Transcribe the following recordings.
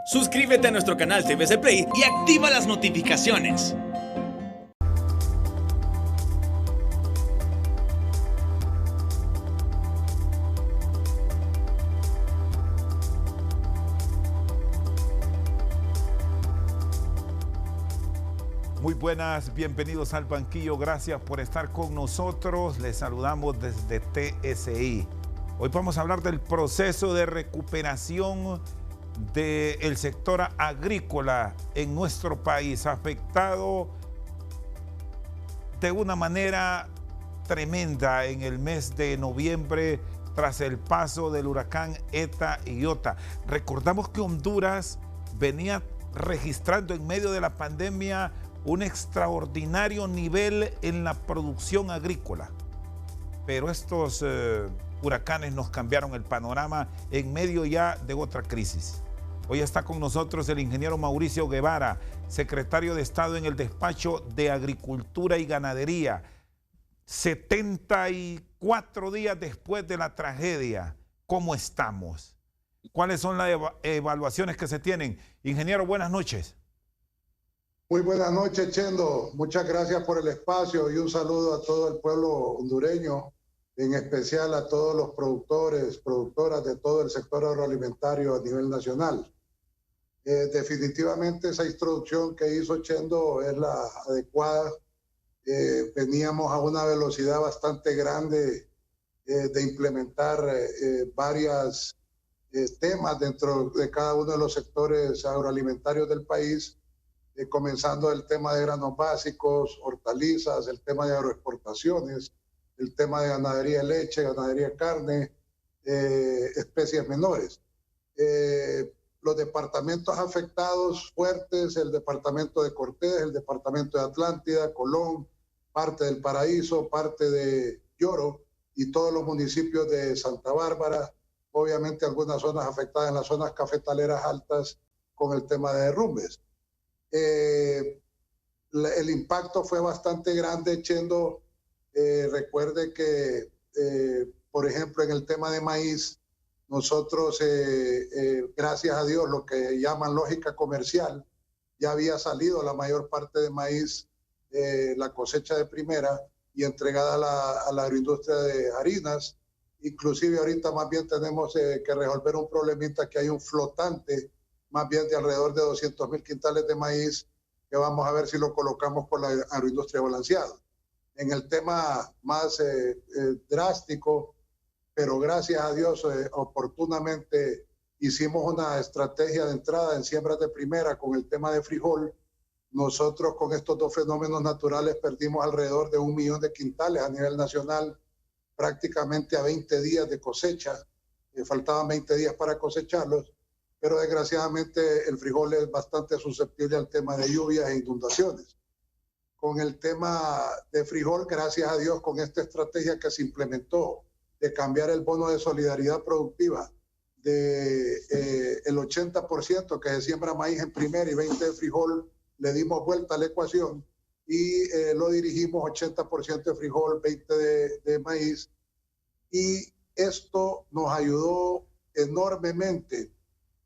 Suscríbete a nuestro canal TVC Play y activa las notificaciones. Muy buenas, bienvenidos al banquillo, gracias por estar con nosotros, les saludamos desde TSI. Hoy vamos a hablar del proceso de recuperación del sector agrícola en nuestro país, afectado de una manera tremenda en el mes de noviembre tras el paso del huracán Eta y Iota. Recordamos que Honduras venía registrando en medio de la pandemia un extraordinario nivel en la producción agrícola. Pero estos huracanes nos cambiaron el panorama en medio ya de otra crisis. Hoy está con nosotros el ingeniero Mauricio Guevara, secretario de Estado en el Despacho de Agricultura y Ganadería. 74 días después de la tragedia, ¿cómo estamos? ¿Cuáles son las evaluaciones que se tienen? Ingeniero, buenas noches. Muy buenas noches, Chendo. Muchas gracias por el espacio y un saludo a todo el pueblo hondureño, en especial a todos los productores, productoras de todo el sector agroalimentario a nivel nacional. Definitivamente esa introducción que hizo Chendo es la adecuada. Veníamos a una velocidad bastante grande de implementar varios temas dentro de cada uno de los sectores agroalimentarios del país. Comenzando el tema de granos básicos, hortalizas, el tema de agroexportaciones, el tema de ganadería de leche, ganadería de carne, especies menores. Los departamentos afectados fuertes, el departamento de Cortés, el departamento de Atlántida, Colón, parte del Paraíso, parte de Lloro y todos los municipios de Santa Bárbara, obviamente algunas zonas afectadas en las zonas cafetaleras altas con el tema de derrumbes. El impacto fue bastante grande, Chendo. Recuerde que, por ejemplo, en el tema de maíz, nosotros, gracias a Dios, lo que llaman lógica comercial, ya había salido la mayor parte de maíz, la cosecha de primera y entregada a la agroindustria de harinas. Inclusive ahorita más bien tenemos que resolver un problemita, que hay un flotante más bien de alrededor de 200,000 quintales de maíz, que vamos a ver si lo colocamos por la agroindustria balanceada. En el tema más drástico, pero gracias a Dios oportunamente hicimos una estrategia de entrada en siembras de primera con el tema de frijol. Nosotros con estos dos fenómenos naturales perdimos alrededor de 1 millón de quintales a nivel nacional, prácticamente a 20 días de cosecha. Faltaban 20 días para cosecharlos, pero desgraciadamente el frijol es bastante susceptible al tema de lluvias e inundaciones. Con el tema de frijol, gracias a Dios, con esta estrategia que se implementó de cambiar el bono de solidaridad productiva de el 80% que se siembra maíz en primera y 20% de frijol, le dimos vuelta a la ecuación y lo dirigimos 80% de frijol, 20% de maíz. Y esto nos ayudó enormemente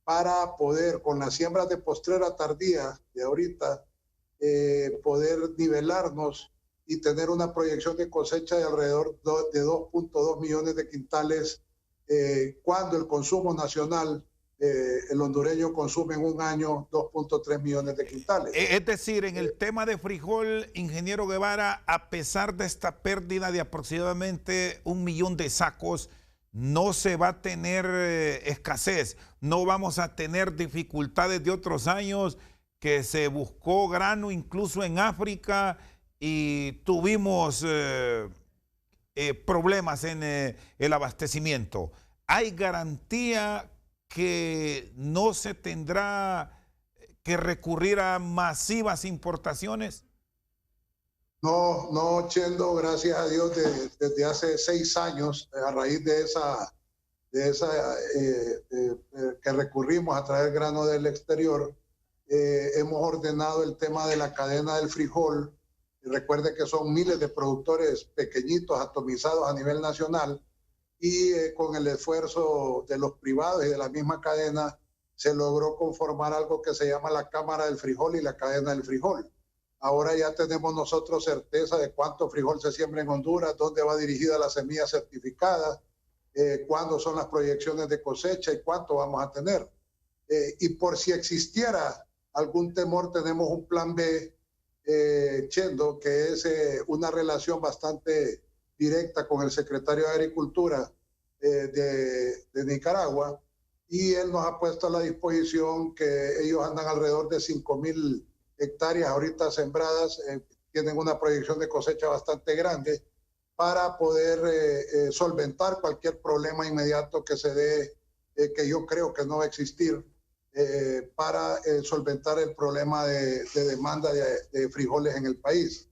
para poder, con las siembras de postrera tardía de ahorita, poder nivelarnos y tener una proyección de cosecha de alrededor de 2.2 millones de quintales, cuando el consumo nacional, el hondureño consume en un año 2.3 millones de quintales. Es decir, en el tema de frijol, ingeniero Guevara, a pesar de esta pérdida de aproximadamente 1 millón de sacos, no se va a tener escasez, no vamos a tener dificultades de otros años que se buscó grano incluso en África y tuvimos problemas en el abastecimiento. ¿Hay garantía que no se tendrá que recurrir a masivas importaciones? No, Chendo, gracias a Dios, desde hace 6 años, a raíz de esa que recurrimos a traer grano del exterior, hemos ordenado el tema de la cadena del frijol. Recuerde que son miles de productores pequeñitos, atomizados a nivel nacional, y con el esfuerzo de los privados y de la misma cadena, se logró conformar algo que se llama la Cámara del Frijol y la Cadena del Frijol. Ahora ya tenemos nosotros certeza de cuánto frijol se siembra en Honduras, dónde va dirigida la semilla certificada, cuándo son las proyecciones de cosecha y cuánto vamos a tener. Y por si existiera algún temor, tenemos un plan B, Chendo, que es una relación bastante directa con el secretario de Agricultura de Nicaragua, y él nos ha puesto a la disposición que ellos andan alrededor de 5,000 hectáreas ahorita sembradas, tienen una proyección de cosecha bastante grande para poder solventar cualquier problema inmediato que se dé, que yo creo que no va a existir, para solventar el problema de demanda de frijoles en el país.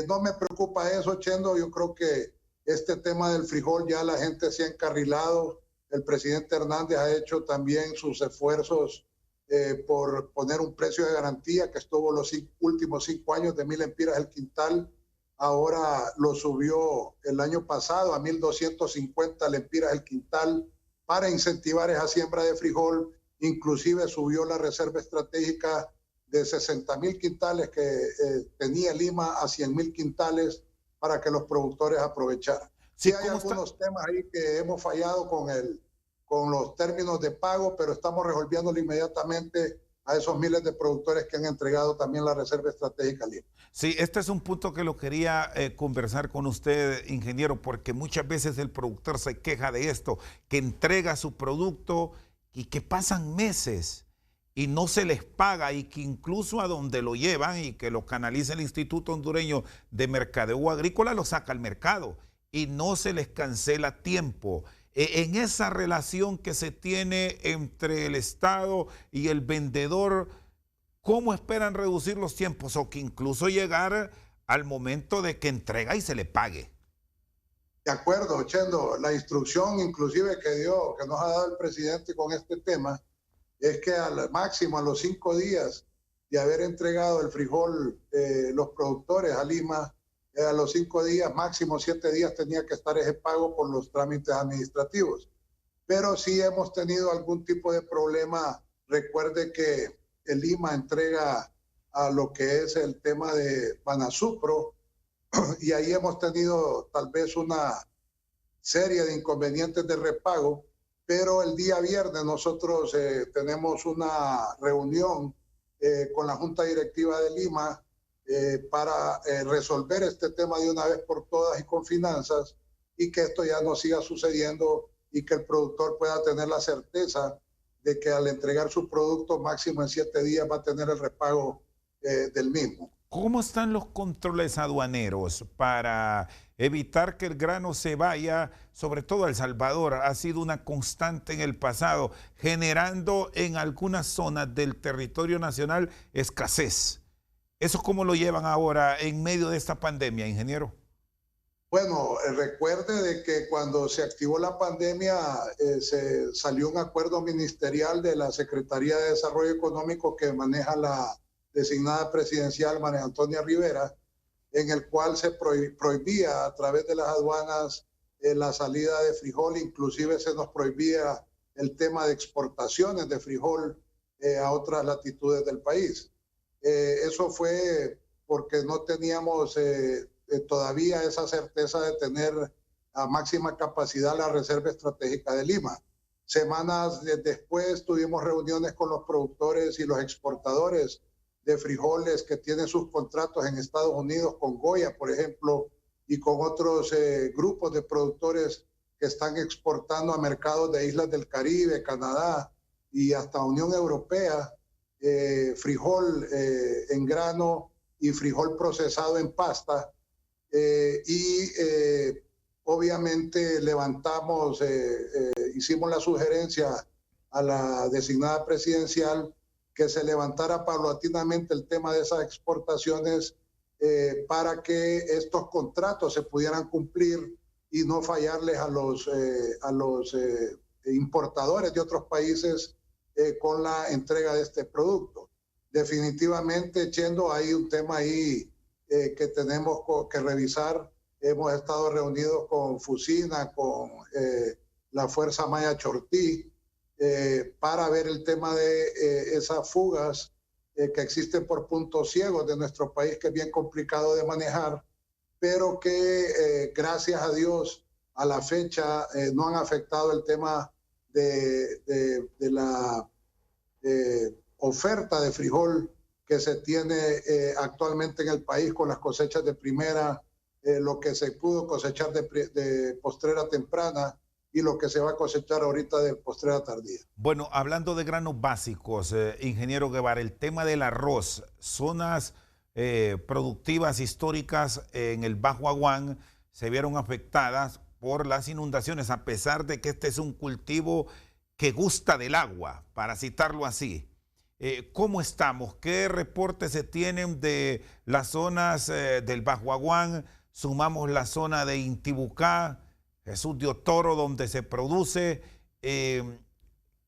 No me preocupa eso, Chendo. Yo creo que este tema del frijol ya la gente se ha encarrilado. El presidente Hernández ha hecho también sus esfuerzos por poner un precio de garantía que estuvo los últimos 5 años de 1,000 lempiras el quintal. Ahora lo subió el año pasado a 1,250 lempiras el quintal para incentivar esa siembra de frijol. Inclusive subió la reserva estratégica de 60,000 quintales que tenía Lima a 100,000 quintales para que los productores aprovecharan. Sí, hay algunos temas ahí que hemos fallado con los términos de pago, pero estamos resolviéndolo inmediatamente a esos miles de productores que han entregado también la reserva estratégica Lima. Sí, este es un punto que lo quería conversar con usted, ingeniero, porque muchas veces el productor se queja de esto, que entrega su producto y que pasan meses y no se les paga, y que incluso a donde lo llevan y que lo canaliza el Instituto Hondureño de Mercadeo Agrícola lo saca al mercado y no se les cancela a tiempo. En esa relación que se tiene entre el Estado y el vendedor, ¿cómo esperan reducir los tiempos o que incluso llegar al momento de que entrega y se le pague? De acuerdo, Chendo. La instrucción inclusive que nos ha dado el presidente con este tema es que al máximo a los 5 días de haber entregado el frijol los productores a Lima, a los 5 días, máximo 7 días tenía que estar ese pago por los trámites administrativos. Pero sí hemos tenido algún tipo de problema. Recuerde que el Lima entrega a lo que es el tema de Banasupro, y ahí hemos tenido tal vez una serie de inconvenientes de repago, pero el día viernes nosotros tenemos una reunión con la Junta Directiva de Lima para resolver este tema de una vez por todas y con finanzas, y que esto ya no siga sucediendo y que el productor pueda tener la certeza de que al entregar su producto máximo en 7 días va a tener el repago del mismo. ¿Cómo están los controles aduaneros para evitar que el grano se vaya, sobre todo a El Salvador? Ha sido una constante en el pasado, generando en algunas zonas del territorio nacional escasez. ¿Eso cómo lo llevan ahora en medio de esta pandemia, ingeniero? Bueno, recuerde de que cuando se activó la pandemia se salió un acuerdo ministerial de la Secretaría de Desarrollo Económico que maneja la designada presidencial María Antonia Rivera, en el cual se prohibía a través de las aduanas la salida de frijol. Inclusive se nos prohibía el tema de exportaciones de frijol a otras latitudes del país. Eso fue porque no teníamos todavía esa certeza de tener a máxima capacidad la reserva estratégica de Lima. Semanas después tuvimos reuniones con los productores y los exportadores de frijoles que tienen sus contratos en Estados Unidos, con Goya, por ejemplo, y con otros grupos de productores que están exportando a mercados de islas del Caribe, Canadá y hasta Unión Europea, frijol en grano y frijol procesado en pasta. Obviamente levantamos, hicimos la sugerencia a la designada presidencial que se levantara paulatinamente el tema de esas exportaciones para que estos contratos se pudieran cumplir y no fallarles a los importadores de otros países con la entrega de este producto. Definitivamente, Chendo, hay un tema ahí que tenemos que revisar. Hemos estado reunidos con Fusina, con la Fuerza Maya Chortí, para ver el tema de esas fugas que existen por puntos ciegos de nuestro país, que es bien complicado de manejar, pero que gracias a Dios a la fecha no han afectado el tema de la oferta de frijol que se tiene actualmente en el país con las cosechas de primera, lo que se pudo cosechar de postrera temprana y lo que se va a cosechar ahorita de postrera tardía. Bueno, hablando de granos básicos, ingeniero Guevara, el tema del arroz, zonas productivas históricas en el Bajo Aguán se vieron afectadas por las inundaciones, a pesar de que este es un cultivo que gusta del agua, para citarlo así. ¿Cómo estamos? ¿Qué reportes se tienen de las zonas del Bajo Aguán? Sumamos la zona de Intibucá, Jesús de Otoro, donde se produce. ¿Qué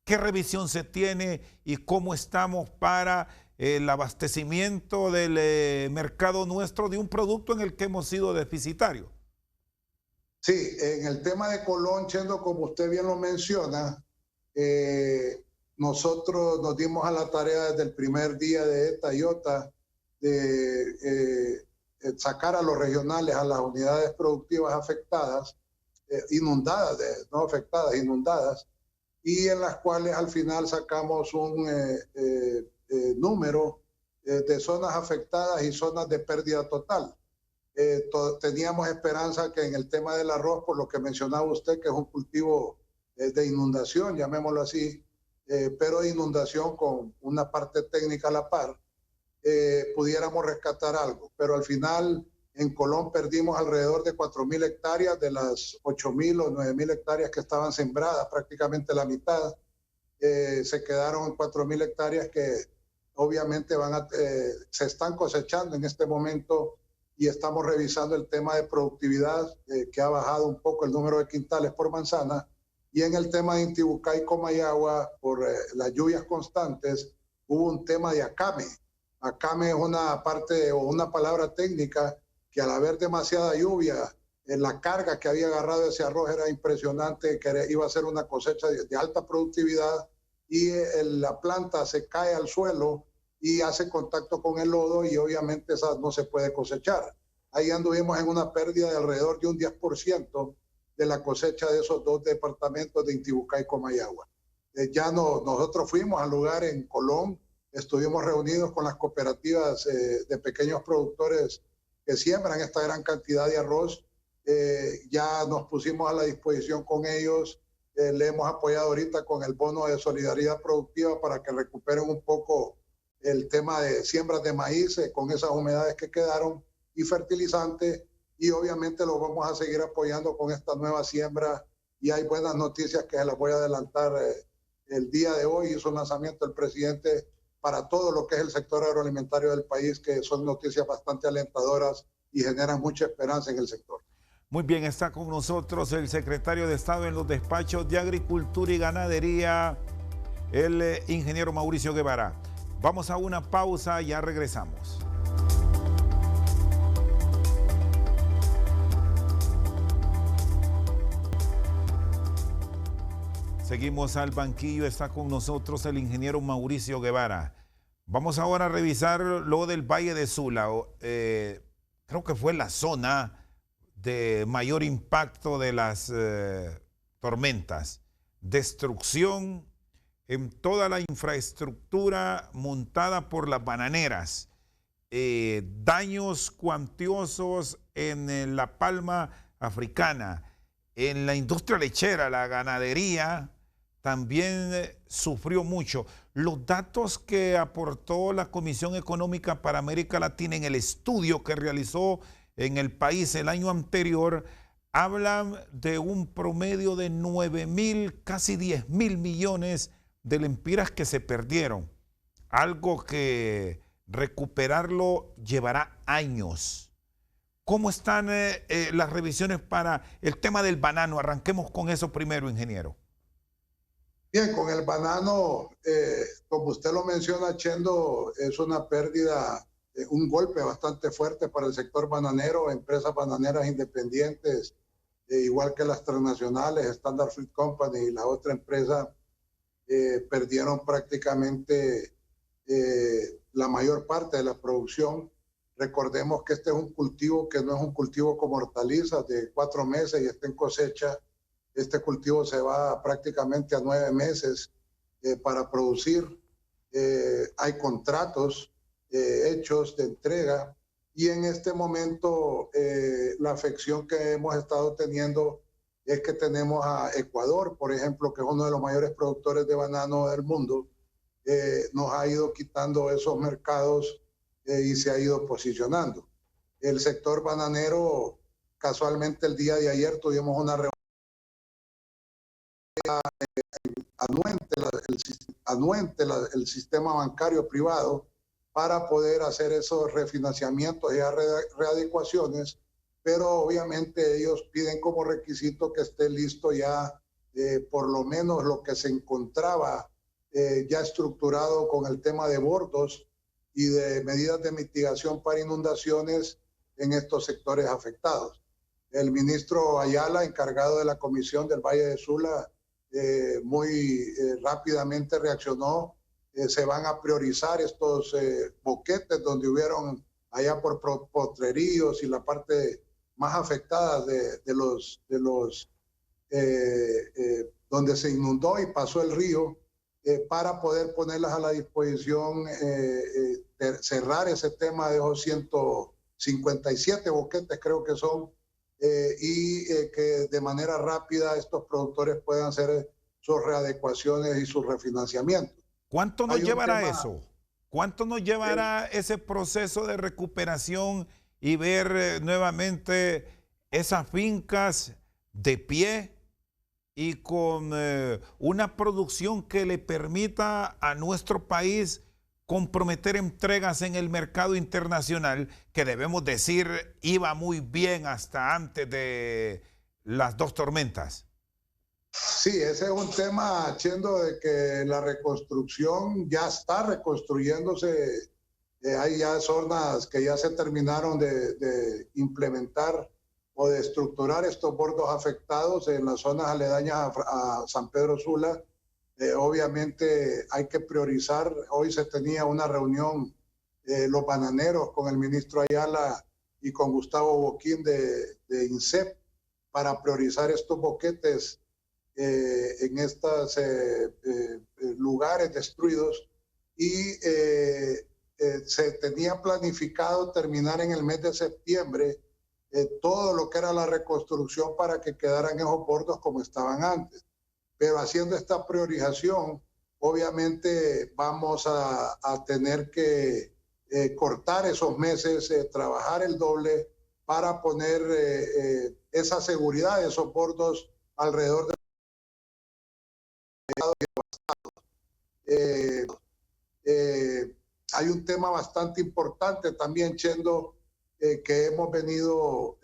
revisión se tiene y cómo estamos para el abastecimiento del mercado nuestro de un producto en el que hemos sido deficitarios? Sí, en el tema de Colón, Chendo, como usted bien lo menciona, nosotros nos dimos a la tarea desde el primer día de ETA y OTA de sacar a los regionales, a las unidades productivas afectadas, inundadas, no afectadas, inundadas, y en las cuales al final sacamos un número de zonas afectadas y zonas de pérdida total. Teníamos esperanza que en el tema del arroz, por lo que mencionaba usted, que es un cultivo de inundación, llamémoslo así, pero de inundación con una parte técnica a la par, pudiéramos rescatar algo. Pero al final en Colón perdimos alrededor de 4.000 hectáreas de las 8.000 o 9.000 hectáreas que estaban sembradas, prácticamente la mitad. Se quedaron 4.000 hectáreas que obviamente se están cosechando en este momento, y estamos revisando el tema de productividad, que ha bajado un poco el número de quintales por manzana. Y en el tema de Intibucá y Comayagua, por las lluvias constantes, hubo un tema de acame. Acame es una parte o una palabra técnica que al haber demasiada lluvia, la carga que había agarrado ese arroz era impresionante, que iba a ser una cosecha de alta productividad, y la planta se cae al suelo y hace contacto con el lodo, y obviamente esa no se puede cosechar. Ahí anduvimos en una pérdida de alrededor de un 10% de la cosecha de esos dos departamentos de Intibucá y Comayagua. Nosotros fuimos al lugar en Colón, estuvimos reunidos con las cooperativas de pequeños productores que siembran esta gran cantidad de arroz. Ya nos pusimos a la disposición con ellos, le hemos apoyado ahorita con el bono de solidaridad productiva para que recuperen un poco el tema de siembras de maíz con esas humedades que quedaron y fertilizantes, y obviamente lo vamos a seguir apoyando con esta nueva siembra. Y hay buenas noticias que se las voy a adelantar. El día de hoy hizo un lanzamiento el presidente para todo lo que es el sector agroalimentario del país, que son noticias bastante alentadoras y generan mucha esperanza en el sector. Muy bien, está con nosotros el secretario de Estado en los despachos de Agricultura y Ganadería, el ingeniero Mauricio Guevara. Vamos a una pausa, ya regresamos. Seguimos al banquillo, está con nosotros el ingeniero Mauricio Guevara. Vamos ahora a revisar lo del Valle de Sula. Creo que fue la zona de mayor impacto de las tormentas. Destrucción en toda la infraestructura montada por las bananeras. Daños cuantiosos en la palma africana. En la industria lechera, la ganadería también sufrió mucho. Los datos que aportó la Comisión Económica para América Latina en el estudio que realizó en el país el año anterior hablan de un promedio de 9.000, casi 10.000 millones de lempiras que se perdieron. Algo que recuperarlo llevará años. ¿Cómo están las revisiones para el tema del banano? Arranquemos con eso primero, ingeniero. Bien, con el banano, como usted lo menciona, Chendo, es una pérdida, un golpe bastante fuerte para el sector bananero, empresas bananeras independientes, igual que las transnacionales, Standard Fruit Company y la otra empresa, perdieron prácticamente la mayor parte de la producción. Recordemos que este es un cultivo que no es un cultivo como hortalizas de 4 meses y está en cosecha. Este cultivo se va prácticamente a 9 meses para producir. Hay contratos hechos de entrega y en este momento la afección que hemos estado teniendo es que tenemos a Ecuador, por ejemplo, que es uno de los mayores productores de banano del mundo, nos ha ido quitando esos mercados y se ha ido posicionando. El sector bananero, casualmente el día de ayer tuvimos una reunión anuente el sistema bancario privado para poder hacer esos refinanciamientos y readecuaciones, pero obviamente ellos piden como requisito que esté listo ya por lo menos lo que se encontraba ya estructurado con el tema de bordos y de medidas de mitigación para inundaciones en estos sectores afectados. El ministro Ayala, encargado de la Comisión del Valle de Sula, muy rápidamente reaccionó. Se van a priorizar estos boquetes donde hubieron allá por Potreríos y la parte más afectada donde se inundó y pasó el río, para poder ponerlas a la disposición, cerrar ese tema de esos 157 boquetes creo que son, y que de manera rápida estos productores puedan hacer sus readecuaciones y sus refinanciamientos. ¿Cuánto nos llevará eso? ¿Cuánto nos llevará ese proceso de recuperación y ver nuevamente esas fincas de pie y con una producción que le permita a nuestro país comprometer entregas en el mercado internacional, que debemos decir iba muy bien hasta antes de las 2 tormentas? Sí, ese es un tema, Chendo, de que la reconstrucción ya está reconstruyéndose. Hay ya zonas que ya se terminaron de implementar o de estructurar estos bordos afectados en las zonas aledañas a San Pedro Sula. Obviamente hay que priorizar. Hoy se tenía una reunión los bananeros con el ministro Ayala y con Gustavo Boquín de INSEP para priorizar estos boquetes en estos lugares destruidos, y se tenía planificado terminar en el mes de septiembre todo lo que era la reconstrucción para que quedaran esos bordos como estaban antes. Pero haciendo esta priorización, obviamente vamos a tener que cortar esos meses, trabajar el doble para poner esa seguridad de esos bordos alrededor de hay un tema bastante importante también, Chendo, que hemos venido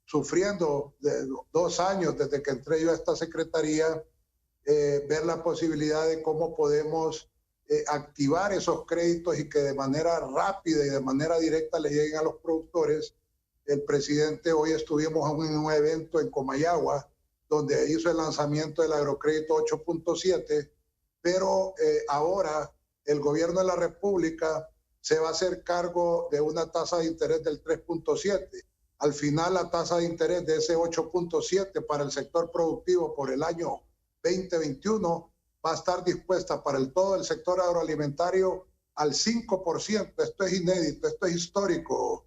sufriendo de 2 años desde que entré yo a esta secretaría, ver la posibilidad de cómo podemos activar esos créditos y que de manera rápida y de manera directa le lleguen a los productores. El presidente, hoy estuvimos en un evento en Comayagua, donde hizo el lanzamiento del agrocrédito 8.7, pero ahora el gobierno de la República se va a hacer cargo de una tasa de interés del 3.7. Al final, la tasa de interés de ese 8.7 para el sector productivo por el año 2021 va a estar dispuesta para todo el sector agroalimentario al 5%. Esto es inédito, esto es histórico.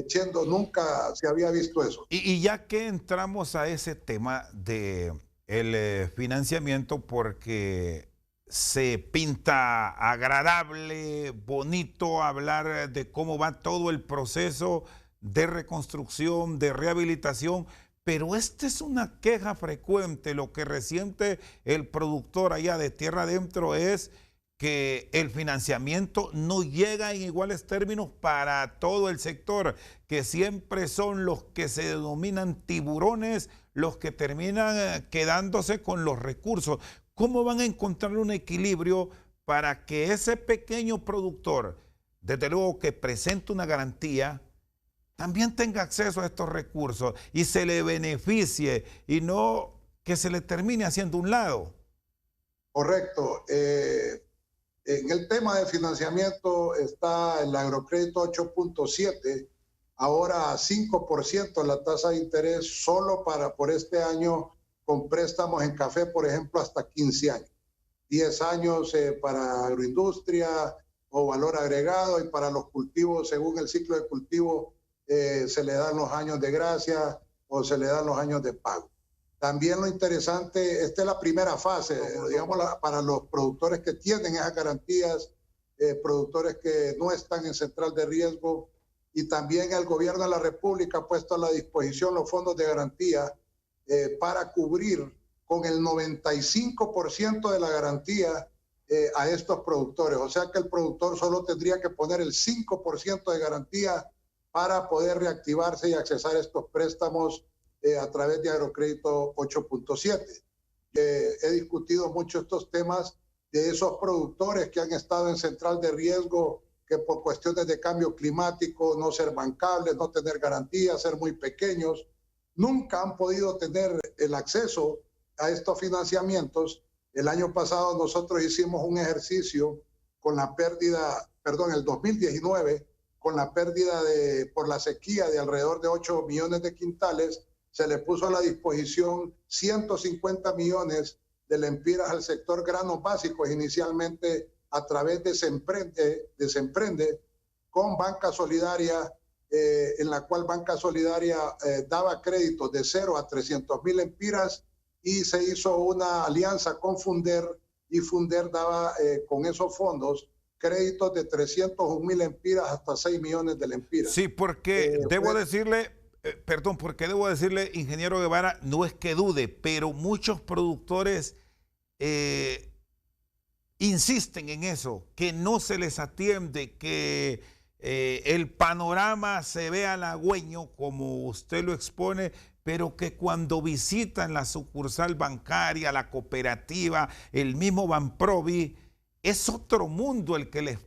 Chendo, nunca se había visto eso. Y ya que entramos a ese tema de el financiamiento, porque se pinta agradable, bonito hablar de cómo va todo el proceso de reconstrucción, de rehabilitación, pero esta es una queja frecuente. Lo que resiente el productor allá de tierra adentro es que el financiamiento no llega en iguales términos para todo el sector, que siempre son los que se denominan tiburones los que terminan quedándose con los recursos. ¿Cómo van a encontrar un equilibrio para que ese pequeño productor, desde luego que presente una garantía, también tenga acceso a estos recursos y se le beneficie y no que se le termine haciendo un lado? Correcto. En el tema de financiamiento está el agrocrédito 8.7, ahora a 5% la tasa de interés solo por este año con préstamos en café, por ejemplo, hasta 15 años. 10 años para agroindustria o valor agregado, y para los cultivos, según el ciclo de cultivo, se le dan los años de gracia o se le dan los años de pago. También lo interesante, esta es la primera fase, digamos, para los productores que tienen esas garantías, productores que no están en central de riesgo, y también el gobierno de la República ha puesto a la disposición los fondos de garantía para cubrir con el 95% de la garantía a estos productores. O sea que el productor solo tendría que poner el 5% de garantía para poder reactivarse y accesar estos préstamos a través de Agrocrédito 8.7. He discutido mucho estos temas de esos productores que han estado en central de riesgo, que por cuestiones de cambio climático, no ser bancables, no tener garantías, ser muy pequeños, nunca han podido tener el acceso a estos financiamientos. El año pasado nosotros hicimos un ejercicio con la pérdida, el 2019, con la pérdida por la sequía de alrededor de 8 millones de quintales, se le puso a la disposición 150 millones de lempiras al sector granos básicos, inicialmente a través de Semprende con Banca Solidaria, en la cual Banca Solidaria daba créditos de 0 a 300,000 lempiras, y se hizo una alianza con Funder, y Funder daba con esos fondos créditos de 301,000 lempiras hasta 6 millones de lempiras. Sí, porque debo decirle, ingeniero Guevara, no es que dude, pero muchos productores insisten en eso, que no se les atiende, que el panorama se ve halagüeño, como usted lo expone, pero que cuando visitan la sucursal bancaria, la cooperativa, el mismo Banprovi, es otro mundo el que les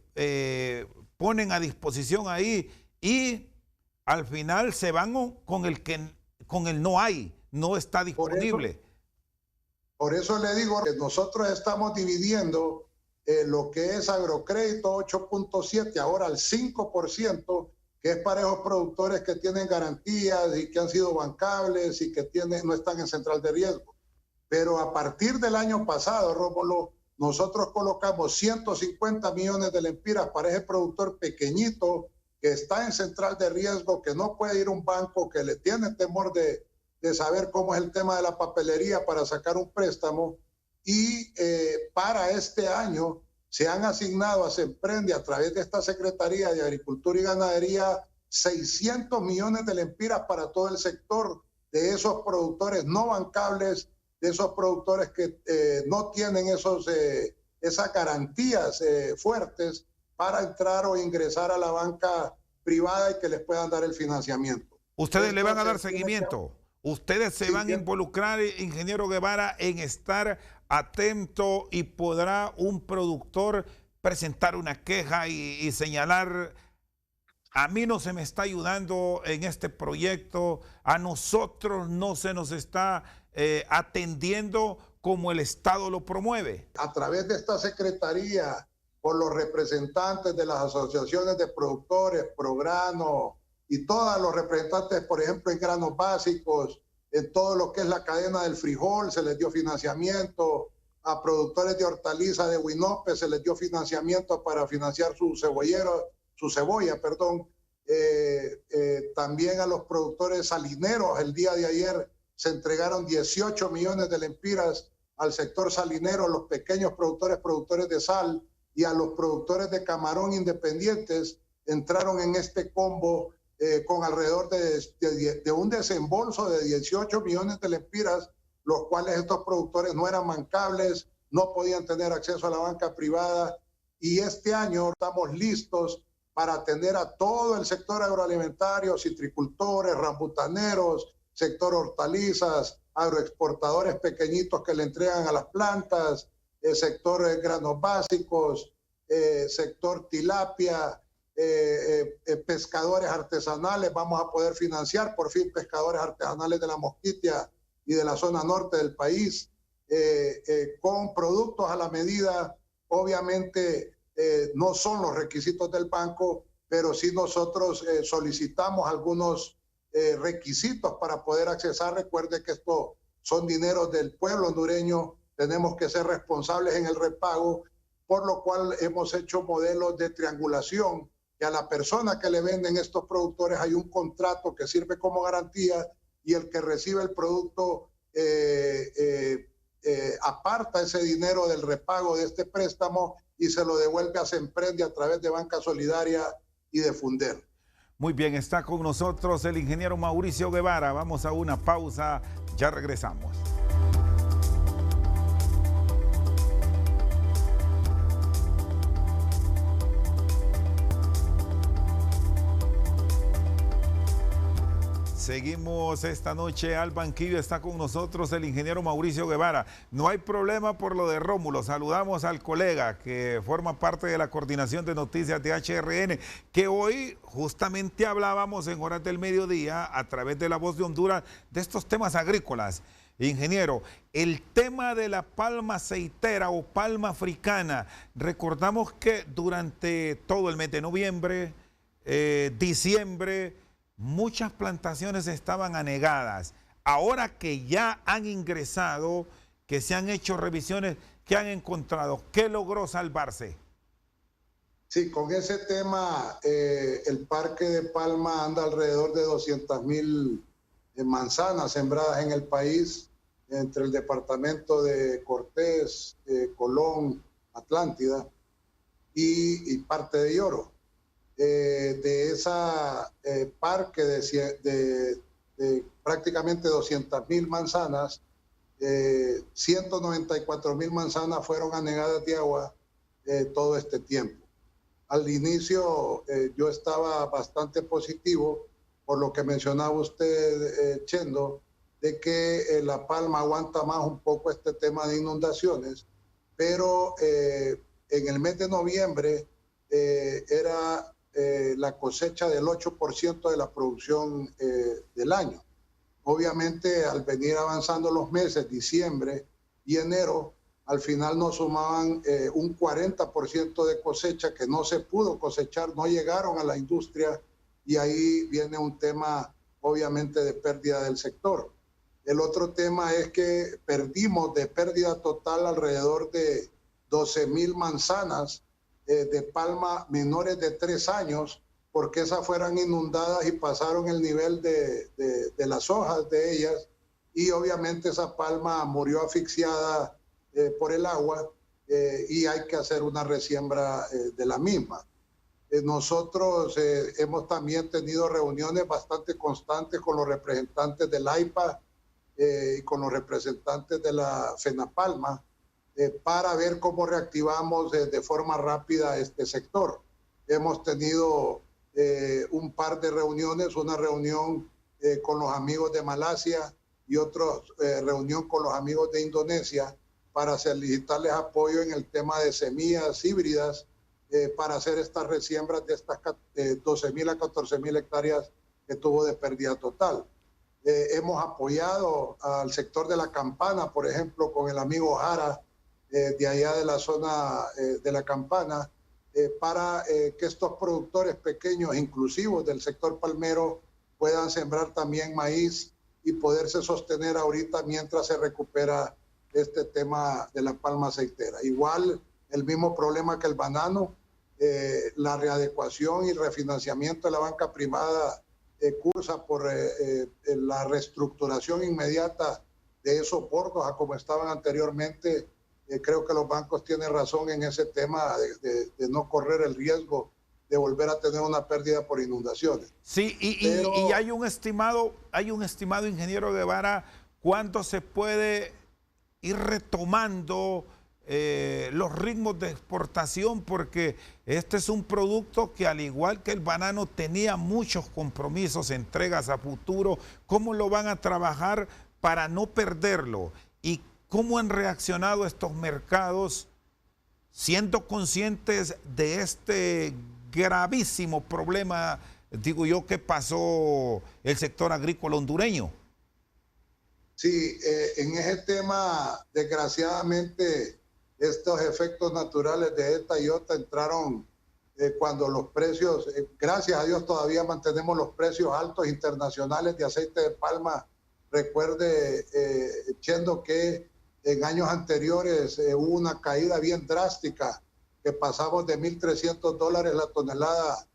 ponen a disposición ahí, y al final se van con el no hay, no está disponible. Por eso le digo que nosotros estamos dividiendo lo que es Agrocrédito 8.7 ahora al 5%, que es para esos productores que tienen garantías y que han sido bancables y que no están en central de riesgo. Pero a partir del año pasado, Rómulo, nosotros colocamos 150 millones de lempiras para ese productor pequeñito que está en central de riesgo, que no puede ir a un banco, que le tiene temor de saber cómo es el tema de la papelería para sacar un préstamo. Y para este año se han asignado a Semprende, a través de esta Secretaría de Agricultura y Ganadería, 600 millones de lempiras para todo el sector de esos productores no bancables, de esos productores que no tienen esas garantías fuertes para entrar o ingresar a la banca privada y que les puedan dar el financiamiento. Ustedes le van a dar seguimiento. Ustedes se van a involucrar, ingeniero Guevara, en estar atento, y podrá un productor presentar una queja y señalar: a mí no se me está ayudando en este proyecto, a nosotros no se nos está atendiendo como el Estado lo promueve. A través de esta secretaría, por los representantes de las asociaciones de productores, Prograno, y todos los representantes, por ejemplo, en granos básicos, en todo lo que es la cadena del frijol, se les dio financiamiento. A productores de hortalizas de Huinope se les dio financiamiento para financiar su cebolla. También a los productores salineros, el día de ayer se entregaron 18 millones de lempiras al sector salinero, los pequeños productores de sal, y a los productores de camarón independientes entraron en este combo con alrededor de un desembolso de 18 millones de lempiras, los cuales estos productores no eran bancables, no podían tener acceso a la banca privada. Y este año estamos listos para atender a todo el sector agroalimentario, citricultores, rambutaneros, sector hortalizas, agroexportadores pequeñitos que le entregan a las plantas, el sector granos básicos, sector tilapia, pescadores artesanales. Vamos a poder financiar por fin pescadores artesanales de la Mosquitia y de la zona norte del país. con productos a la medida. Obviamente no son los requisitos del banco, pero sí nosotros solicitamos algunos requisitos para poder accesar. Recuerde que esto son dineros del pueblo hondureño, tenemos que ser responsables en el repago, por lo cual hemos hecho modelos de triangulación, que a la persona que le venden estos productores hay un contrato que sirve como garantía, y el que recibe el producto aparta ese dinero del repago de este préstamo y se lo devuelve a Semprende a través de Banca Solidaria y de Funder. Muy bien, está con nosotros el ingeniero Mauricio Guevara. Vamos a una pausa, ya regresamos. Seguimos esta noche al banquillo, está con nosotros el ingeniero Mauricio Guevara. No hay problema por lo de Rómulo, saludamos al colega que forma parte de la coordinación de noticias de HRN, que hoy justamente hablábamos en horas del mediodía a través de La Voz de Honduras de estos temas agrícolas. Ingeniero, el tema de la palma aceitera o palma africana, recordamos que durante todo el mes de noviembre, diciembre, muchas plantaciones estaban anegadas. Ahora que ya han ingresado, que se han hecho revisiones, ¿qué han encontrado? ¿Qué logró salvarse? Sí, con ese tema, el parque de palma anda alrededor de 200,000 manzanas sembradas en el país, entre el departamento de Cortés, Colón, Atlántida y parte de Lloro. De esa parque de prácticamente 200,000 manzanas, 194,000 manzanas fueron anegadas de agua todo este tiempo. Al inicio yo estaba bastante positivo por lo que mencionaba usted, Chendo, de que la palma aguanta más un poco este tema de inundaciones, pero en el mes de noviembre era la cosecha del 8% de la producción del año. Obviamente, al venir avanzando los meses, diciembre y enero, al final nos sumaban un 40% de cosecha que no se pudo cosechar, no llegaron a la industria, y ahí viene un tema, obviamente, de pérdida del sector. El otro tema es que perdimos de pérdida total alrededor de 12,000 manzanas de palma menores de 3 años, porque esas fueran inundadas y pasaron el nivel de las hojas de ellas, y obviamente esa palma murió asfixiada por el agua, y hay que hacer una resiembra de la misma. Nosotros hemos también tenido reuniones bastante constantes con los representantes del AIPA y con los representantes de la FENAPALMA, para ver cómo reactivamos de forma rápida este sector. Hemos tenido un par de reuniones, una reunión con los amigos de Malasia y otra reunión con los amigos de Indonesia para solicitarles apoyo en el tema de semillas híbridas para hacer estas resiembras de estas 12,000 a 14,000 hectáreas que tuvo de pérdida total. Hemos apoyado al sector de la Campana, por ejemplo, con el amigo Jara, de allá de la zona de la Campana, para que estos productores pequeños, inclusivos del sector palmero, puedan sembrar también maíz y poderse sostener ahorita mientras se recupera este tema de la palma aceitera. Igual, el mismo problema que el banano, la readecuación y refinanciamiento de la banca privada cursa por la reestructuración inmediata de esos bordos a como estaban anteriormente. Creo que los bancos tienen razón en ese tema de no correr el riesgo de volver a tener una pérdida por inundaciones. Sí, y hay un estimado, ingeniero Guevara, ¿cuánto se puede ir retomando los ritmos de exportación? Porque este es un producto que, al igual que el banano, tenía muchos compromisos, entregas a futuro. ¿Cómo lo van a trabajar para no perderlo? ¿Y cómo han reaccionado estos mercados siendo conscientes de este gravísimo problema, digo yo, que pasó el sector agrícola hondureño? Sí, en ese tema, desgraciadamente, estos efectos naturales de ETA y OTA entraron cuando los precios, gracias a Dios todavía mantenemos los precios altos internacionales de aceite de palma. Recuerde, Chendo, que en años anteriores hubo una caída bien drástica, que pasamos de $1,300 la tonelada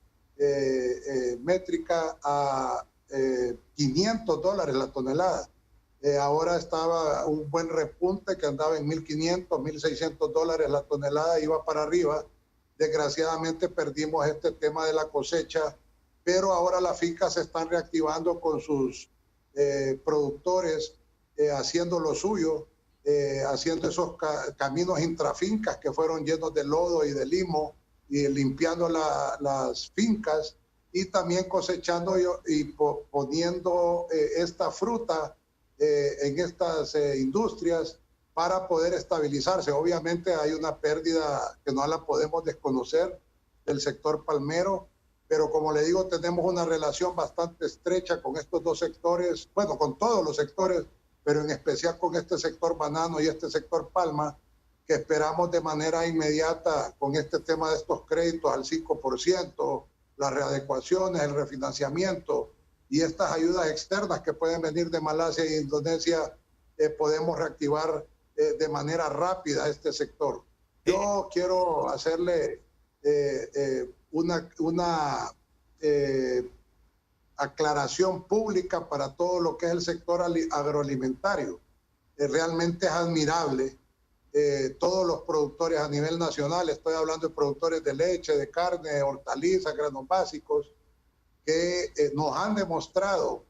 métrica a $500 la tonelada. Ahora estaba un buen repunte que andaba en $1,500, $1,600 la tonelada, iba para arriba. Desgraciadamente perdimos este tema de la cosecha, pero ahora las fincas se están reactivando con sus productores, haciendo lo suyo, haciendo esos caminos intrafincas que fueron llenos de lodo y de limo, y limpiando las fincas, y también cosechando y poniendo esta fruta en estas industrias para poder estabilizarse. Obviamente hay una pérdida que no la podemos desconocer del sector palmero, pero como le digo, tenemos una relación bastante estrecha con estos dos sectores, bueno, con todos los sectores, pero en especial con este sector banano y este sector palma, que esperamos de manera inmediata con este tema de estos créditos al 5%, las readecuaciones, el refinanciamiento y estas ayudas externas que pueden venir de Malasia e Indonesia, podemos reactivar de manera rápida este sector. Yo quiero hacerle una aclaración pública para todo lo que es el sector agroalimentario. Realmente es admirable todos los productores a nivel nacional, estoy hablando de productores de leche, de carne, hortalizas, granos básicos, que nos han demostrado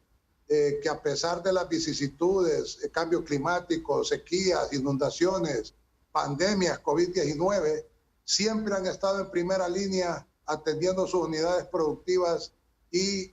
que a pesar de las vicisitudes, cambio climático, sequías, inundaciones, pandemias, COVID-19, siempre han estado en primera línea atendiendo sus unidades productivas y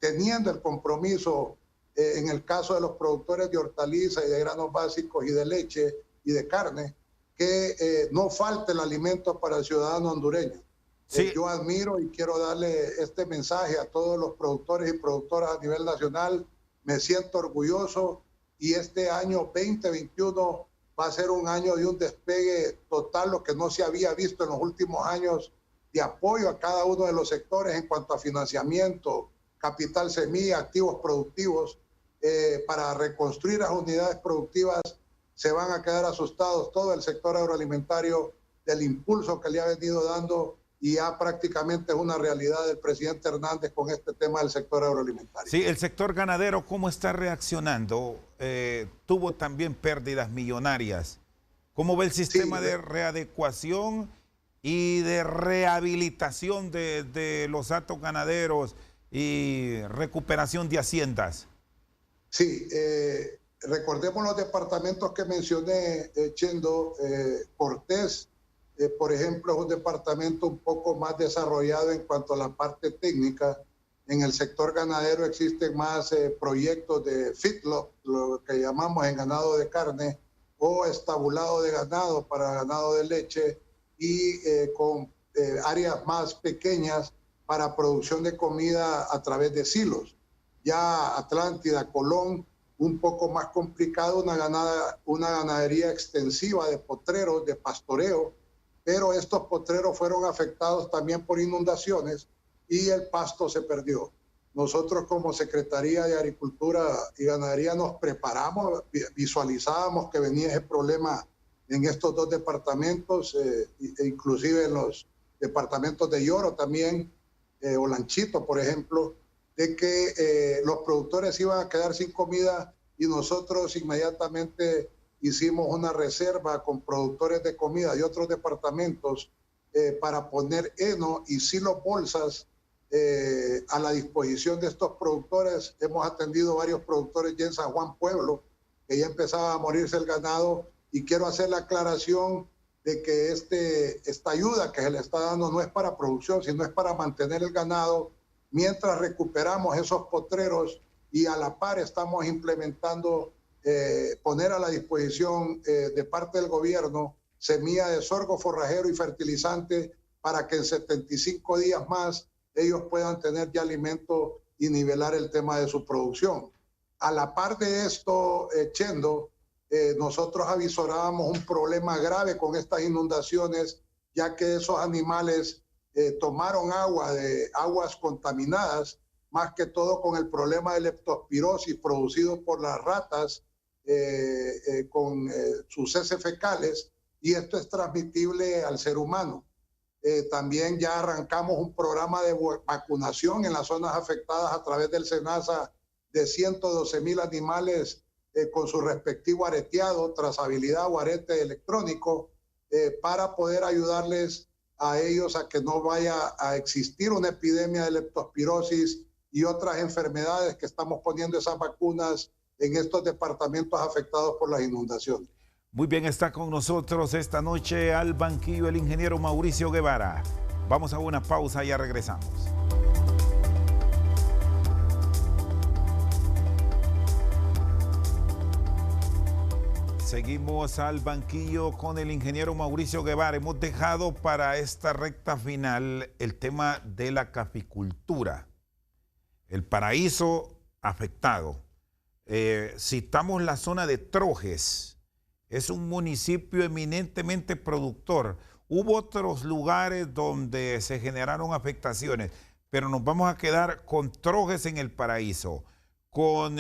teniendo el compromiso, en el caso de los productores de hortalizas y de granos básicos y de leche y de carne, que no falte el alimento para el ciudadano hondureño. Sí. Yo admiro y quiero darle este mensaje a todos los productores y productoras a nivel nacional. Me siento orgulloso y este año 2021 va a ser un año de un despegue total, lo que no se había visto en los últimos años, de apoyo a cada uno de los sectores en cuanto a financiamiento, capital semilla, activos productivos, para reconstruir las unidades productivas. Se van a quedar asustados todo el sector agroalimentario del impulso que le ha venido dando, y ya prácticamente es una realidad del presidente Hernández con este tema del sector agroalimentario. Sí, el sector ganadero, ¿cómo está reaccionando? Tuvo también pérdidas millonarias. ¿Cómo ve el sistema de readecuación y de rehabilitación de los hatos ganaderos y recuperación de haciendas? Sí, recordemos los departamentos que mencioné, Chendo. Cortés, por ejemplo, es un departamento un poco más desarrollado en cuanto a la parte técnica. En el sector ganadero existen más proyectos de feedlot, lo que llamamos en ganado de carne, o estabulado de ganado para ganado de leche, y con áreas más pequeñas para producción de comida a través de silos. Ya Atlántida, Colón, un poco más complicado, una ganadería extensiva de potreros, de pastoreo, pero estos potreros fueron afectados también por inundaciones y el pasto se perdió. Nosotros como Secretaría de Agricultura y Ganadería nos preparamos, visualizábamos que venía ese problema en estos dos departamentos, inclusive en los departamentos de Lloro también, Olanchito, por ejemplo, de que los productores iban a quedar sin comida, y nosotros inmediatamente hicimos una reserva con productores de comida de otros departamentos para poner heno y silos bolsas a la disposición de estos productores. Hemos atendido varios productores ya en San Juan Pueblo, que ya empezaba a morirse el ganado, y quiero hacer la aclaración de que esta ayuda que se le está dando no es para producción, sino es para mantener el ganado mientras recuperamos esos potreros, y a la par estamos implementando poner a la disposición de parte del gobierno semilla de sorgo forrajero y fertilizante para que en 75 días más ellos puedan tener ya alimento y nivelar el tema de su producción. A la par de esto, Chendo, nosotros avisorábamos un problema grave con estas inundaciones, ya que esos animales tomaron agua de aguas contaminadas, más que todo con el problema de leptospirosis producido por las ratas con sus heces fecales, y esto es transmitible al ser humano. También ya arrancamos un programa de vacunación en las zonas afectadas a través del SENASA de 112,000 animales con su respectivo areteado, trazabilidad o arete electrónico, para poder ayudarles a ellos a que no vaya a existir una epidemia de leptospirosis y otras enfermedades, que estamos poniendo esas vacunas en estos departamentos afectados por las inundaciones. Muy bien, está con nosotros esta noche al banquillo el ingeniero Mauricio Guevara. Vamos a una pausa y ya regresamos. Seguimos al banquillo con el ingeniero Mauricio Guevara. Hemos dejado para esta recta final el tema de la caficultura. El paraíso afectado. Citamos la zona de Trojes. Es un municipio eminentemente productor. Hubo otros lugares donde se generaron afectaciones, pero nos vamos a quedar con Trojes en el paraíso, con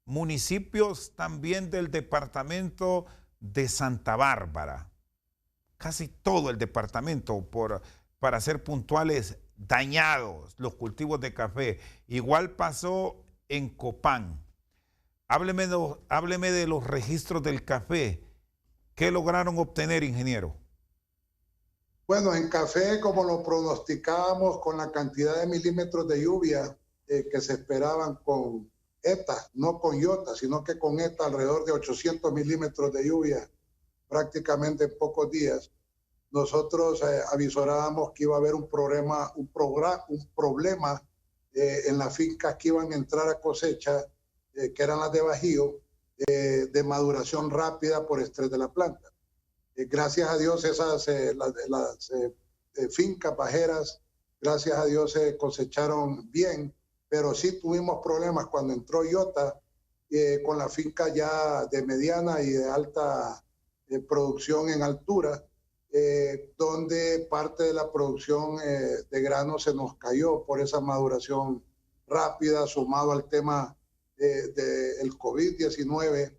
municipios también del departamento de Santa Bárbara. Casi todo el departamento, para ser puntuales, dañados los cultivos de café. Igual pasó en Copán. Hábleme de los registros del café. ¿Qué lograron obtener, ingeniero? Bueno, en café, como lo pronosticábamos, con la cantidad de milímetros de lluvia que se esperaban con ETA, no con IOTA, sino que con ETA alrededor de 800 milímetros de lluvia prácticamente en pocos días, nosotros avisorábamos que iba a haber un problema en las fincas que iban a entrar a cosecha, que eran las de Bajío, de maduración rápida por estrés de la planta. Gracias a Dios esas las fincas bajeras, gracias a Dios se cosecharon bien, pero sí tuvimos problemas cuando entró IOTA con la finca ya de mediana y de alta producción en altura, donde parte de la producción de grano se nos cayó por esa maduración rápida, sumado al tema del COVID-19,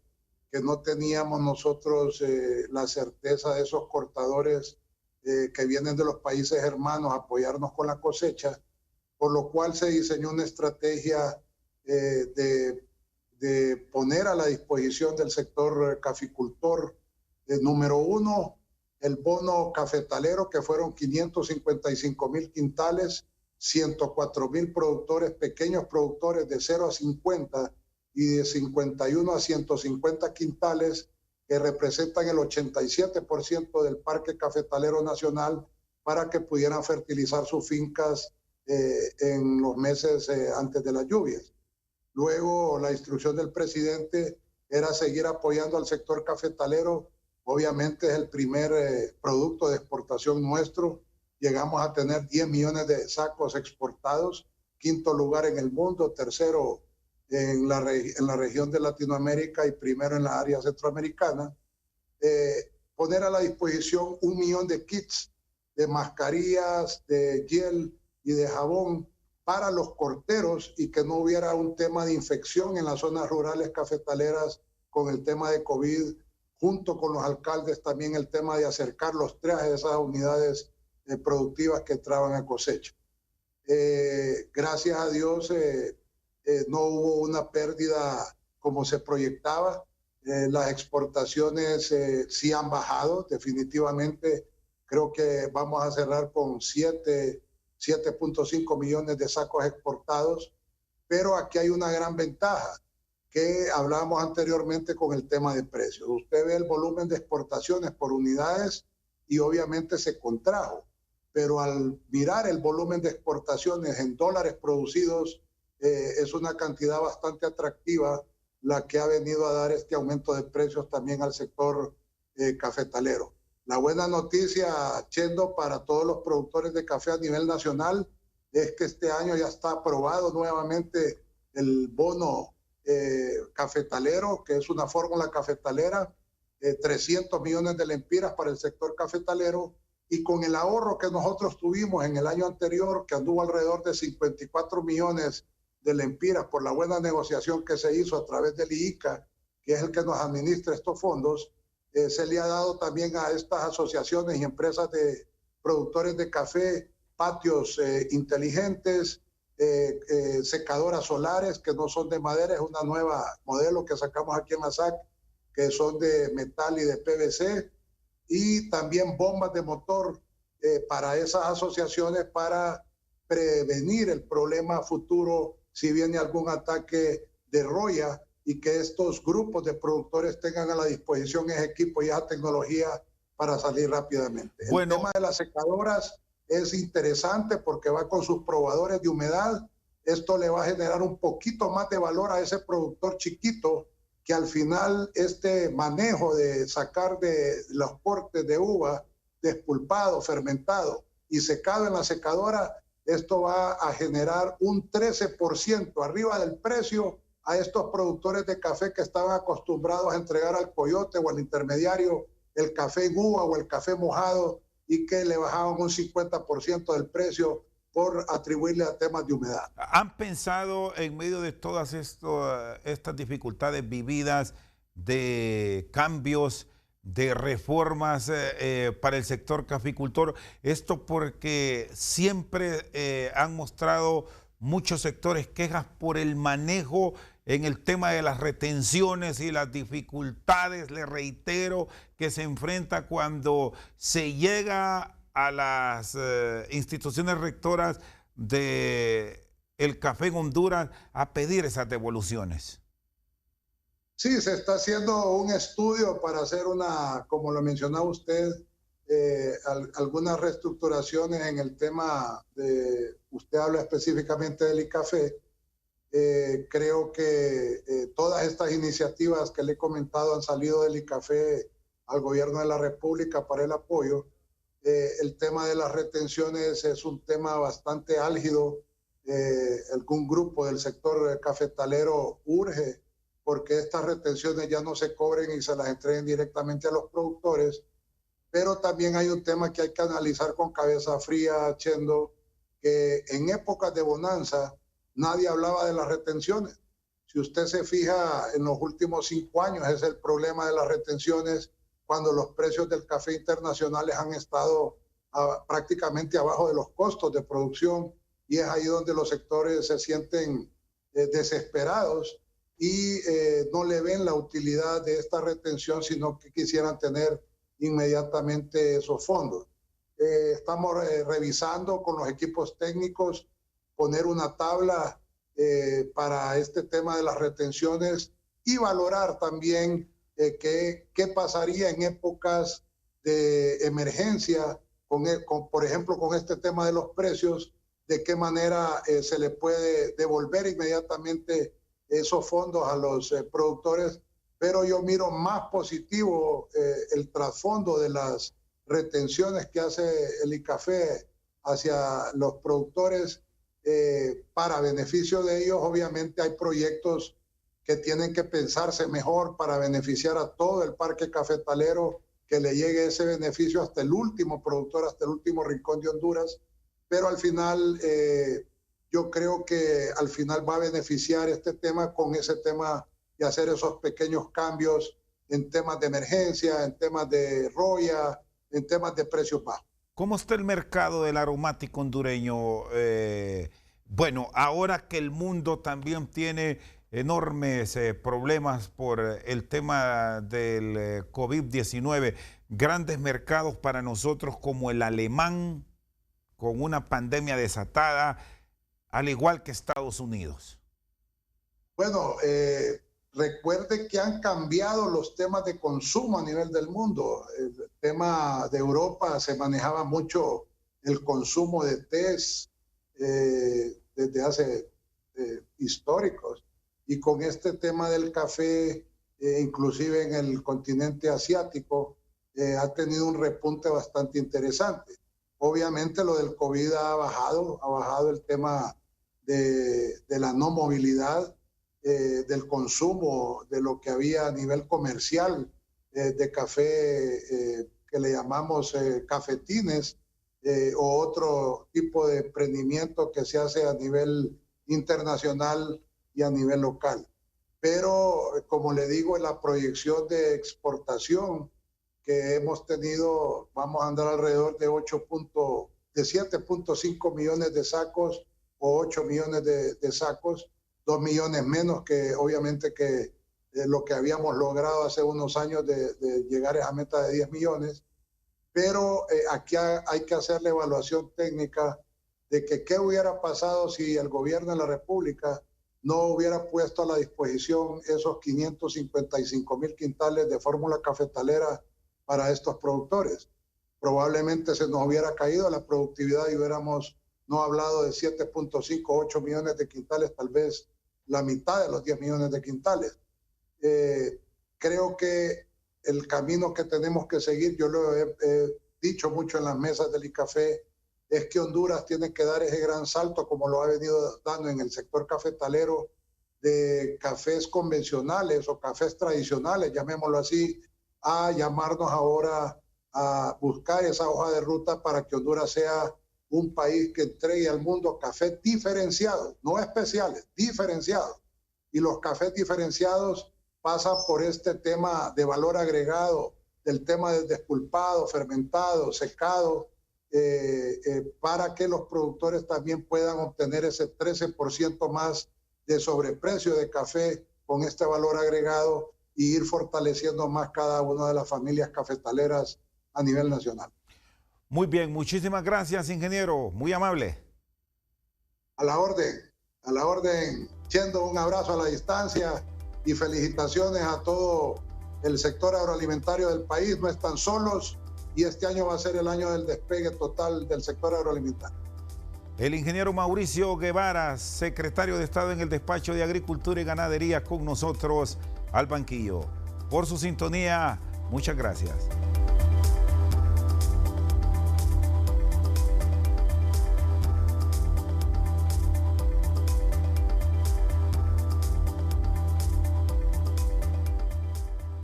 que no teníamos nosotros la certeza de esos cortadores que vienen de los países hermanos a apoyarnos con la cosecha, por lo cual se diseñó una estrategia de poner a la disposición del sector caficultor, número uno, el bono cafetalero, que fueron 555,000 quintales, 104,000 productores, pequeños productores de 0 a 50 y de 51 a 150 quintales, que representan el 87% del parque cafetalero nacional, para que pudieran fertilizar sus fincas en los meses antes de las lluvias. Luego, la instrucción del presidente era seguir apoyando al sector cafetalero. Obviamente es el primer producto de exportación nuestro. Llegamos a tener 10 millones de sacos exportados, quinto lugar en el mundo, tercero en la región de Latinoamérica y primero en la área centroamericana. Poner a la disposición 1 millón de kits de mascarillas, de gel y de jabón para los corteros, y que no hubiera un tema de infección en las zonas rurales cafetaleras con el tema de COVID, junto con los alcaldes también el tema de acercar los trajes de esas unidades productivas que entraban a cosecha. Gracias a Dios no hubo una pérdida como se proyectaba. Las exportaciones sí han bajado definitivamente. Creo que vamos a cerrar con 7.5 millones de sacos exportados, pero aquí hay una gran ventaja que hablábamos anteriormente con el tema de precios. Usted ve el volumen de exportaciones por unidades y obviamente se contrajo, pero al mirar el volumen de exportaciones en dólares producidos, es una cantidad bastante atractiva la que ha venido a dar este aumento de precios también al sector cafetalero. La buena noticia, Chendo, para todos los productores de café a nivel nacional es que este año ya está aprobado nuevamente el bono cafetalero, que es una fórmula cafetalera, 300 millones de lempiras para el sector cafetalero, y con el ahorro que nosotros tuvimos en el año anterior, que anduvo alrededor de 54 millones de lempiras por la buena negociación que se hizo a través del IICA, que es el que nos administra estos fondos, se le ha dado también a estas asociaciones y empresas de productores de café patios inteligentes, secadoras solares que no son de madera, es una nueva modelo que sacamos aquí en la SAC, que son de metal y de PVC, y también bombas de motor para esas asociaciones para prevenir el problema futuro si viene algún ataque de roya, y que estos grupos de productores tengan a la disposición ese equipo y esa tecnología para salir rápidamente. Bueno, el tema de las secadoras es interesante porque va con sus probadores de humedad. Esto le va a generar un poquito más de valor a ese productor chiquito, que al final este manejo de sacar de los portes de uva despulpado, fermentado y secado en la secadora, esto va a generar un 13% arriba del precio a estos productores de café que estaban acostumbrados a entregar al coyote o al intermediario el café en uva o el café mojado, y que le bajaban un 50% del precio por atribuirle a temas de humedad. ¿Han pensado en medio de todas estas dificultades vividas, de cambios, de reformas para el sector caficultor? Esto porque siempre han mostrado muchos sectores quejas por el manejo en el tema de las retenciones y las dificultades, le reitero, que se enfrenta cuando se llega a las instituciones rectoras de el café en Honduras a pedir esas devoluciones. Sí, se está haciendo un estudio para hacer una, como lo mencionaba usted, algunas reestructuraciones en el tema de, usted habla específicamente del ICAFE. Creo que todas estas iniciativas que le he comentado han salido del ICAFE al gobierno de la República para el apoyo. El tema de las retenciones es un tema bastante álgido. Algún grupo del sector cafetalero urge porque estas retenciones ya no se cobren y se las entreguen directamente a los productores. Pero también hay un tema que hay que analizar con cabeza fría, Chendo, que en épocas de bonanza nadie hablaba de las retenciones. Si usted se fija, en los últimos 5 años es el problema de las retenciones, cuando los precios del café internacionales han estado prácticamente abajo de los costos de producción, y es ahí donde los sectores se sienten desesperados y no le ven la utilidad de esta retención, sino que quisieran tener inmediatamente esos fondos. Estamos revisando con los equipos técnicos poner una tabla para este tema de las retenciones y valorar también qué pasaría en épocas de emergencia, por ejemplo, con este tema de los precios, de qué manera se le puede devolver inmediatamente esos fondos a los productores. Pero yo miro más positivo el trasfondo de las retenciones que hace el ICAFE hacia los productores para beneficio de ellos. Obviamente hay proyectos que tienen que pensarse mejor para beneficiar a todo el parque cafetalero, que le llegue ese beneficio hasta el último productor, hasta el último rincón de Honduras. Pero al final, yo creo que al final va a beneficiar este tema con ese tema de hacer esos pequeños cambios en temas de emergencia, en temas de roya, en temas de precios bajos. ¿Cómo está el mercado del aromático hondureño? Bueno, ahora que el mundo también tiene enormes problemas por el tema del COVID-19, grandes mercados para nosotros como el alemán, con una pandemia desatada, al igual que Estados Unidos. Bueno, recuerde que han cambiado los temas de consumo a nivel del mundo. El tema de Europa se manejaba mucho el consumo de tés desde hace históricos. Y con este tema del café, inclusive en el continente asiático, ha tenido un repunte bastante interesante. Obviamente lo del COVID ha bajado el tema de la no movilidad, del consumo de lo que había a nivel comercial de café que le llamamos cafetines o otro tipo de emprendimiento que se hace a nivel internacional y a nivel local. Pero, como le digo, en la proyección de exportación que hemos tenido, vamos a andar alrededor de 7.5 millones de sacos o 8 millones de sacos, 2 millones menos que obviamente que lo que habíamos logrado hace unos años de llegar a esa meta de 10 millones. Pero aquí hay que hacer la evaluación técnica de que qué hubiera pasado si el gobierno de la República no hubiera puesto a la disposición esos 555,000 quintales de fórmula cafetalera para estos productores. Probablemente se nos hubiera caído la productividad y hubiéramos no hablado de 7.5, 8 millones de quintales, tal vez la mitad de los 10 millones de quintales. Creo que el camino que tenemos que seguir, yo lo he dicho mucho en las mesas del ICAFE, es que Honduras tiene que dar ese gran salto, como lo ha venido dando en el sector cafetalero, de cafés convencionales o cafés tradicionales, llamémoslo así, a llamarnos ahora a buscar esa hoja de ruta para que Honduras sea un país que entregue al mundo cafés diferenciados, no especiales, diferenciados. Y los cafés diferenciados pasan por este tema de valor agregado, del tema del despulpado, fermentado, secado, para que los productores también puedan obtener ese 13% más de sobreprecio de café con este valor agregado y ir fortaleciendo más cada una de las familias cafetaleras a nivel nacional. Muy bien, muchísimas gracias, ingeniero, muy amable. A la orden, Chendo, un abrazo a la distancia y felicitaciones a todo el sector agroalimentario del país. No están solos y este año va a ser el año del despegue total del sector agroalimentario. El ingeniero Mauricio Guevara, secretario de Estado en el Despacho de Agricultura y Ganadería, con nosotros al banquillo. Por su sintonía, muchas gracias.